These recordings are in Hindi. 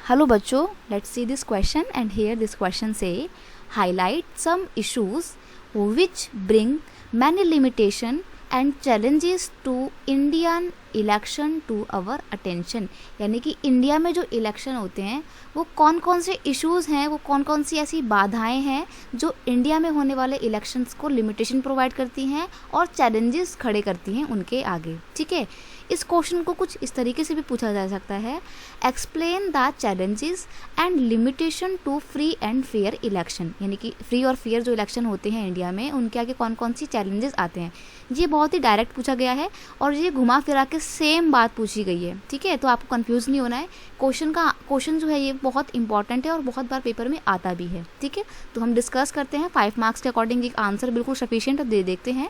Hello बच्चों, let's see this question and here this question say highlight some issues which bring many limitation and challenges to Indian election to our attention. यानी कि इंडिया में जो इलेक्शन होते हैं वो कौन कौन से इश्यूज़ हैं, वो कौन कौन सी ऐसी बाधाएं हैं जो इंडिया में होने वाले इलेक्शंस को लिमिटेशन प्रोवाइड करती हैं और चैलेंजेस खड़े करती हैं उनके आगे। ठीक है, इस क्वेश्चन को कुछ इस तरीके से भी पूछा जा सकता है, explain the challenges and limitation to free and fair election. यानी कि फ्री और फेयर जो इलेक्शन होते हैं इंडिया में उनके आगे कौन कौन सी चैलेंजेस आते हैं। ये बहुत ही डायरेक्ट पूछा गया है और ये घुमा फिरा के सेम बात पूछी गई है। ठीक है, तो आपको कंफ्यूज नहीं होना है। क्वेश्चन जो है ये बहुत इंपॉर्टेंट है और बहुत बार पेपर में आता भी है। ठीक है, तो हम डिस्कस करते हैं 5 मार्क्स के अकॉर्डिंग एक आंसर बिल्कुल सफिशिएंट दे देखते हैं।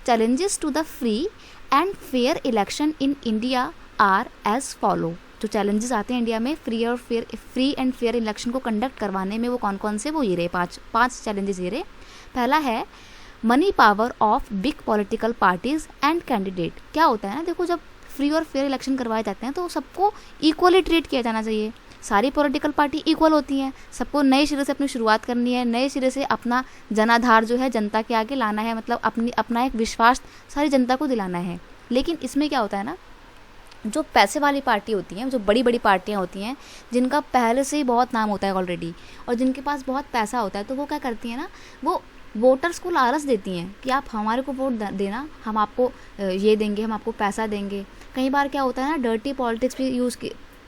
Challenges to the free and fair election in India are as follow. जो चैलेंजेस आते हैं इंडिया में फ्री एंड फेयर इलेक्शन को कंडक्ट करवाने में वो कौन कौन से, वो ये रहे पाँच चैलेंजेस ये रहे। पहला है money power of big political parties and candidate. क्या होता है ना, देखो जब फ्री और फेयर इलेक्शन करवाए जाते हैं तो सबको इक्वली ट्रीट किया जाना चाहिए। सारी पॉलिटिकल पार्टी इक्वल होती हैं, सबको नए सिरे से अपनी शुरुआत करनी है, नए सिरे से अपना जनाधार जो है जनता के आगे लाना है, मतलब अपना एक विश्वास सारी जनता को दिलाना है। लेकिन इसमें क्या होता है ना, जो पैसे वाली पार्टी होती हैं, जो बड़ी बड़ी पार्टियां होती हैं जिनका पहले से ही बहुत नाम होता है ऑलरेडी और जिनके पास बहुत पैसा होता है, तो वो क्या करती हैं ना, वो वोटर्स को लालच देती हैं कि आप हमारे को वोट देना, हम आपको ये देंगे, हम आपको पैसा देंगे। कई बार क्या होता है ना, डर्टी पॉलिटिक्स भी यूज़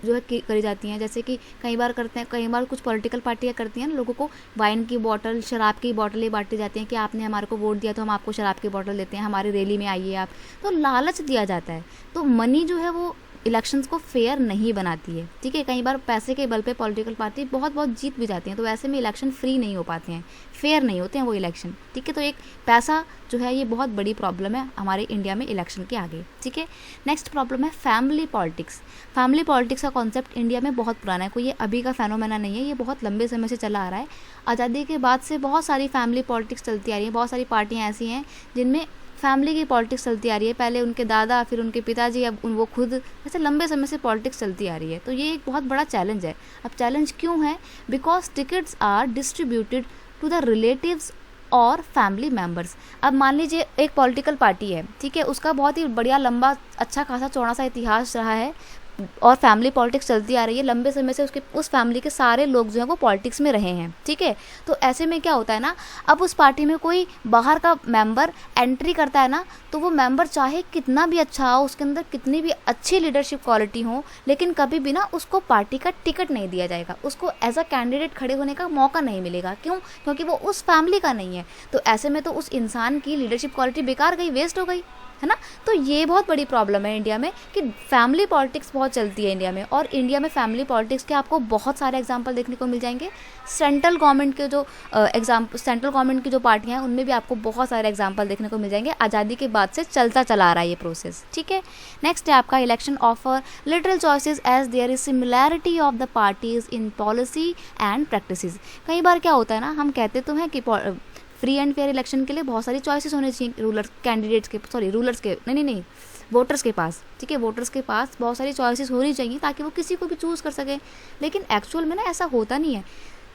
जो है करी जाती हैं। जैसे कि कई बार कुछ पॉलिटिकल पार्टियाँ करती हैं ना, लोगों को वाइन की बोतल, शराब की बोतलें बांटी जाती हैं कि आपने हमारे को वोट दिया तो हम आपको शराब की बोतल देते हैं, हमारी रैली में आइए आप। तो लालच दिया जाता है। तो मनी जो है वो इलेक्शंस को फेयर नहीं बनाती है। ठीक है, कई बार पैसे के बल पे पॉलिटिकल पार्टी बहुत जीत भी जाती हैं, तो ऐसे में इलेक्शन फ्री नहीं हो पाते हैं, फेयर नहीं होते हैं वो इलेक्शन। ठीक है, तो एक पैसा जो है ये बहुत बड़ी प्रॉब्लम है हमारे इंडिया में इलेक्शन के आगे। ठीक है, नेक्स्ट प्रॉब्लम है फैमिली पॉलिटिक्स। फैमिली पॉलिटिक्स का कॉन्सेप्ट इंडिया में बहुत पुराना है, कोई ये अभी का फेनोमेना नहीं है, ये बहुत लंबे समय से चला आ रहा है। आज़ादी के बाद से बहुत सारी फैमिली पॉलिटिक्स चलती आ रही है, बहुत सारी पार्टियाँ ऐसी हैं जिनमें फैमिली की पॉलिटिक्स चलती आ रही है। पहले उनके दादा, फिर उनके पिताजी, अब वो खुद, ऐसे लंबे समय से पॉलिटिक्स चलती आ रही है। तो ये एक बहुत बड़ा चैलेंज है। अब चैलेंज क्यों है, because tickets are distributed to the relatives और फैमिली मेम्बर्स। अब मान लीजिए एक पॉलिटिकल पार्टी है, ठीक है, उसका बहुत ही बढ़िया लंबा अच्छा खासा चौड़ा सा इतिहास रहा है और फैमिली पॉलिटिक्स चलती आ रही है लंबे समय से, उस फैमिली के सारे लोग जो हैं वो पॉलिटिक्स में रहे हैं। ठीक है, तो ऐसे में क्या होता है ना, अब उस पार्टी में कोई बाहर का मेंबर एंट्री करता है ना, तो वो मेंबर चाहे कितना भी अच्छा हो, उसके अंदर कितनी भी अच्छी लीडरशिप क्वालिटी हो, लेकिन कभी भी ना उसको पार्टी का टिकट नहीं दिया जाएगा, उसको एज अ कैंडिडेट खड़े होने का मौका नहीं मिलेगा। क्यों? क्योंकि वो उस फैमिली का नहीं है। तो ऐसे में तो उस इंसान की लीडरशिप क्वालिटी बेकार गई, वेस्ट हो गई, है ना। तो ये बहुत बड़ी प्रॉब्लम है इंडिया में कि फैमिली पॉलिटिक्स बहुत चलती है इंडिया में। और इंडिया में फैमिली पॉलिटिक्स के आपको बहुत सारे एग्जांपल देखने को मिल जाएंगे। सेंट्रल गवर्नमेंट की जो पार्टियां हैं उनमें भी आपको बहुत सारे एग्जांपल देखने को मिल जाएंगे। आज़ादी के बाद से चलता चला आ रहा है ये प्रोसेस। ठीक है, नेक्स्ट है आपका election offer literal choices as there is similarity of the parties in policy and practices. कई बार क्या होता है ना, हम कहते तो हैं कि फ्री एंड फेयर इलेक्शन के लिए बहुत सारी चॉइसेस होने चाहिए वोटर्स के पास। ठीक है, वोटर्स के पास बहुत सारी चॉइसेस होनी चाहिए ताकि वो किसी को भी चूज़ कर सके। लेकिन एक्चुअल में ना ऐसा होता नहीं है,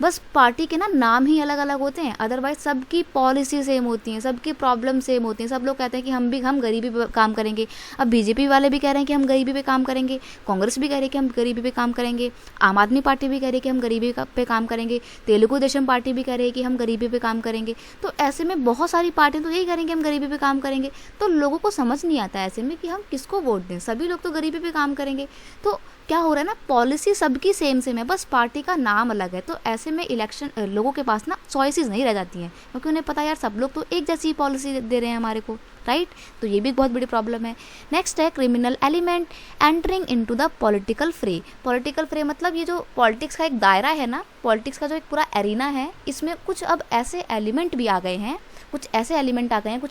बस पार्टी के ना नाम ही अलग अलग होते हैं, अदरवाइज सबकी पॉलिसी सेम होती हैं, सबकी प्रॉब्लम सेम होती हैं। सब लोग कहते हैं कि हम गरीबी पे काम करेंगे। अब बीजेपी वाले भी कह रहे हैं कि हम गरीबी पे काम करेंगे, कांग्रेस भी कह रही है कि हम गरीबी पे काम करेंगे, आम आदमी पार्टी भी कह रही है कि हम गरीबी पे काम करेंगे, तेलुगु देशम पार्टी भी कह रही है कि हम गरीबी पे काम करेंगे। तो ऐसे में बहुत सारी पार्टियां तो यही करेंगे हम गरीबी पे काम करेंगे। तो लोगों को समझ नहीं आता ऐसे में कि हम किसको वोट दें, सभी लोग तो गरीबी पे काम करेंगे। तो क्या हो रहा है ना, पॉलिसी सबकी सेम है, बस पार्टी का नाम अलग है। तो ऐसे में इलेक्शन लोगों के पास ना चॉइसेस नहीं रह जाती हैं, क्योंकि उन्हें पता है यार सब लोग तो एक जैसी पॉलिसी दे रहे हैं हमारे को, राइट। तो ये भी एक बहुत बड़ी प्रॉब्लम है। नेक्स्ट है criminal element entering into the political फ्रे मतलब ये जो पॉलिटिक्स का एक दायरा है ना, पॉलिटिक्स का जो एक पूरा एरिना है, इसमें कुछ अब ऐसे एलिमेंट भी आ गए हैं, कुछ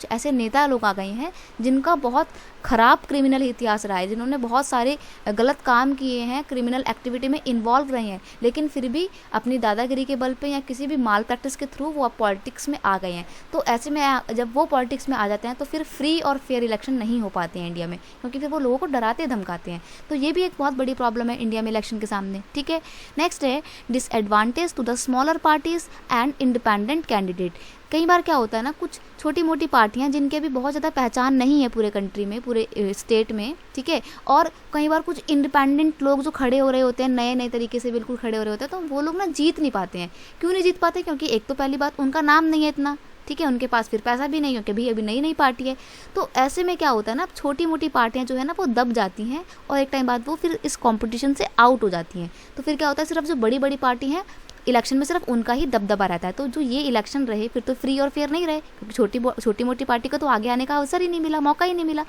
ऐसे नेता लोग आ गए हैं जिनका बहुत ख़राब क्रिमिनल इतिहास रहा है, जिन्होंने बहुत सारे गलत काम किए हैं, क्रिमिनल एक्टिविटी में इन्वॉल्व रहे हैं, लेकिन फिर भी अपनी दादागिरी के बल पे या किसी भी माल प्रैक्टिस के थ्रू वो अब पॉलिटिक्स में आ गए हैं। तो ऐसे में जब वो पॉलिटिक्स में आ जाते हैं तो फिर फ्री और फेयर इलेक्शन नहीं हो पाते हैं इंडिया में, क्योंकि फिर वो लोगों को डराते धमकाते हैं। तो ये भी एक बहुत बड़ी प्रॉब्लम है इंडिया में इलेक्शन के सामने, ठीक है। नेक्स्ट है disadvantage to the smaller parties and independent candidate. कई बार क्या होता है ना, कुछ छोटी मोटी पार्टियां जिनके भी बहुत ज़्यादा पहचान नहीं है पूरे कंट्री में, पूरे स्टेट में, ठीक है, और कई बार कुछ इंडिपेंडेंट लोग जो खड़े हो रहे होते हैं, नए नए तरीके से बिल्कुल खड़े हो रहे होते हैं, तो वो लोग ना जीत नहीं पाते हैं। क्यों नहीं जीत पाते? क्योंकि एक तो पहली बात उनका नाम नहीं है इतना, ठीक है, उनके पास फिर पैसा भी नहीं है, क्योंकि अभी नई नई पार्टी है। तो ऐसे में क्या होता है ना, छोटी मोटी पार्टियां जो है ना वो दब जाती हैं और एक टाइम बाद वो फिर इस कंपटीशन से आउट हो जाती हैं। तो फिर क्या होता है, सिर्फ जो बड़ी बड़ी पार्टी हैं इलेक्शन में सिर्फ उनका ही दबदबा रहता है। तो जो ये इलेक्शन रहे फिर तो फ्री और फेयर नहीं रहे, क्योंकि छोटी मोटी पार्टी को तो आगे आने का अवसर ही नहीं मिला, मौका ही नहीं मिला।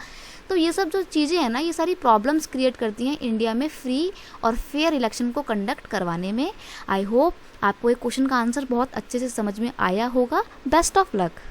तो ये सब जो चीज़ें हैं ना, ये सारी प्रॉब्लम्स क्रिएट करती हैं इंडिया में फ्री और फेयर इलेक्शन को कंडक्ट करवाने में। आई होप आपको एक क्वेश्चन का आंसर बहुत अच्छे से समझ में आया होगा। Best of luck.